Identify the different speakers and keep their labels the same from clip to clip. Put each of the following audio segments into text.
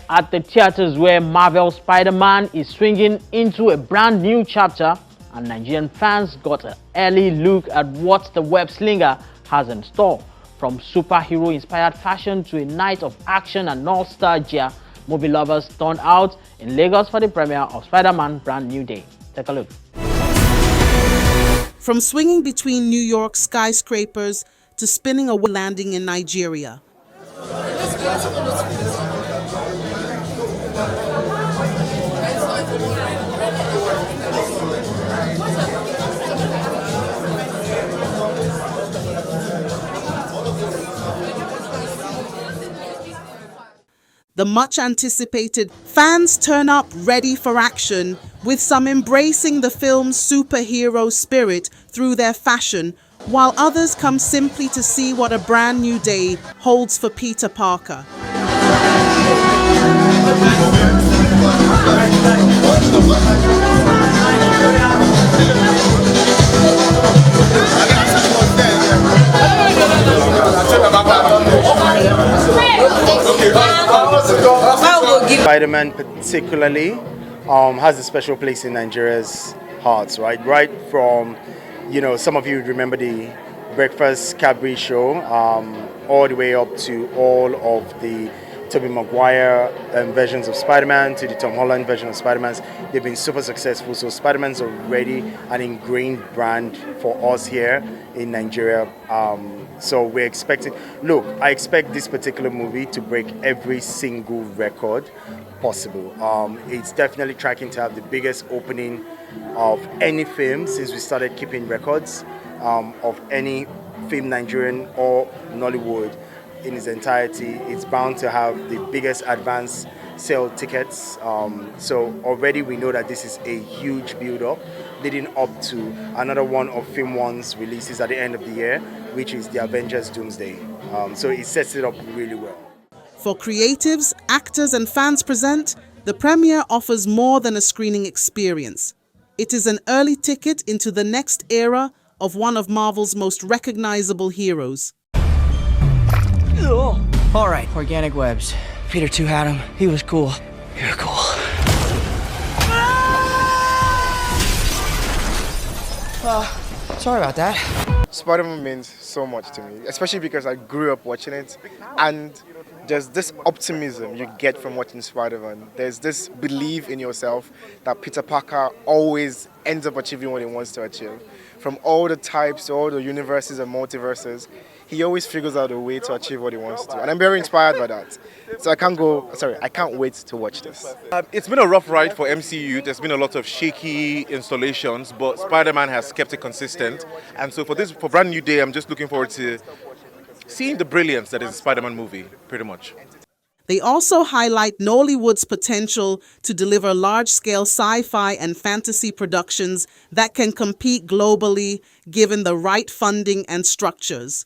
Speaker 1: At the theaters where Marvel Spider-Man is swinging into a brand new chapter, and Nigerian fans got an early look at what the Web-Slinger has in store. From superhero-inspired fashion to a night of action and nostalgia, movie lovers turned out in Lagos for the premiere of Spider-Man Brand New Day. Take a look.
Speaker 2: From swinging between New York skyscrapers to spinning away landing in Nigeria. The much-anticipated fans turn up ready for action, with some embracing the film's superhero spirit through their fashion, while others come simply to see what a brand new day holds for Peter Parker.
Speaker 3: Spider-Man particularly has a special place in Nigeria's hearts, right? Right from, some of you remember the Breakfast Cadbury show, all the way up to all of the Tobey Maguire versions of Spider-Man to the Tom Holland version of Spider-Man. They've been super successful. So Spider-Man's already an ingrained brand for us here in Nigeria. So we're expecting, I expect this particular movie to break every single record possible. It's definitely tracking to have the biggest opening of any film since we started keeping records of any film, Nigerian or Nollywood, in its entirety. It's bound to have the biggest advance sale tickets. So already we know that this is a huge build-up leading up to another one of Film One's releases at the end of the year, which is the Avengers Doomsday. So it sets it up really well.
Speaker 2: For creatives, actors and fans present, the premiere offers more than a screening experience. It is an early ticket into the next era of one of Marvel's most recognizable heroes.
Speaker 4: All right, organic webs. Peter 2 had him. He was cool. You're cool. Sorry about that.
Speaker 5: Spider-Man means so much to me, especially because I grew up watching it, and there's this optimism you get from watching Spider-Man. There's this belief in yourself that Peter Parker always ends up achieving what he wants to achieve. From all the types to all the universes and multiverses, he always figures out a way to achieve what he wants to. And I'm very inspired by that. So I can't wait to watch this.
Speaker 6: It's been a rough ride for MCU. There's been a lot of shaky installations, but Spider-Man has kept it consistent. And so for Brand New Day, I'm just looking forward to seeing the brilliance that is a Spider-Man movie, pretty much.
Speaker 2: They also highlight Nollywood's potential to deliver large-scale sci-fi and fantasy productions that can compete globally given the right funding and structures.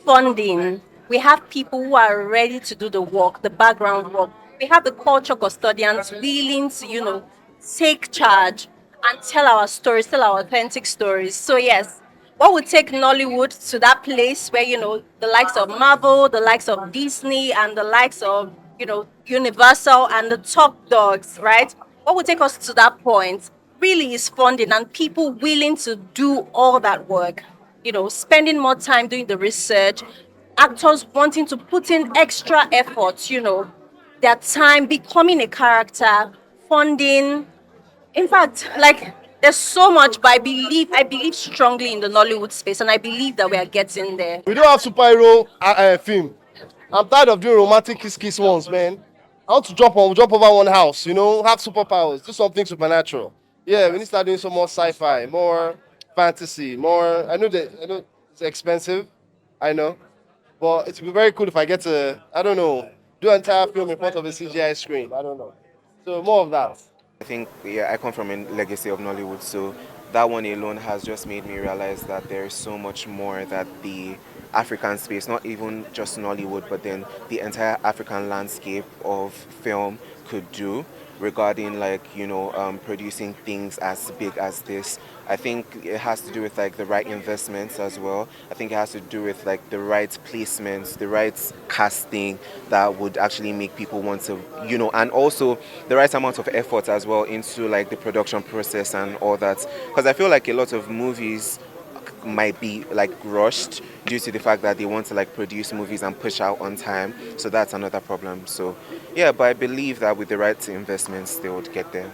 Speaker 7: Funding. We have people who are ready to do the work, the background work. We have the culture custodians willing to, take charge and tell our stories, tell our authentic stories. So yes, what would take Nollywood to that place where, the likes of Marvel, the likes of Disney, and the likes of, Universal and the top dogs, right? What would take us to that point really is funding and people willing to do all that work. Spending more time doing the research, actors wanting to put in extra efforts, their time, becoming a character, funding. In fact, there's so much, but I believe strongly in the Nollywood space, and I believe that we are getting there.
Speaker 8: We don't have superhero film. I'm tired of doing romantic kiss ones, man. I want to jump over one house, have superpowers, do something supernatural. Yeah, we need to start doing some more sci-fi, more fantasy, more. I know it's expensive, I know, but it would be very cool if I get to, do an entire film in front of a CGI screen. I don't know. So more of that.
Speaker 9: I think, I come from a legacy of Nollywood, so that one alone has just made me realize that there is so much more that the African space, not even just Nollywood, but then the entire African landscape of film could do. regarding like, producing things as big as this. I think it has to do with like the right investments as well. I think it has to do with like the right placements, the right casting that would actually make people want to, and also the right amount of effort as well into like the production process and all that. Because I feel like a lot of movies might be like rushed due to the fact that they want to like produce movies and push out on time. So that's another problem. So yeah, but I believe that with the right investments, they would get there.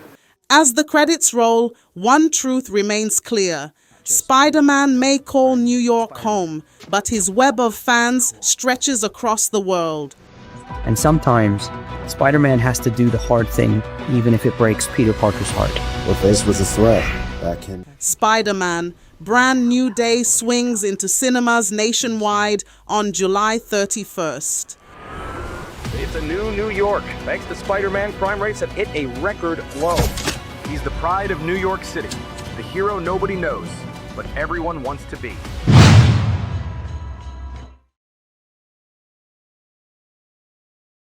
Speaker 2: As the credits roll, one truth remains clear. Spider-Man may call New York home, but his web of fans stretches across the world.
Speaker 10: And sometimes, Spider-Man has to do the hard thing, even if it breaks Peter Parker's heart.
Speaker 11: We're faced with a threat that can...
Speaker 2: Spider-Man, Brand New Day swings into cinemas nationwide on July 31st.
Speaker 12: It's a new New York. Thanks to Spider-Man, crime rates have hit a record low. He's the pride of New York City, the hero nobody knows, but everyone wants to be.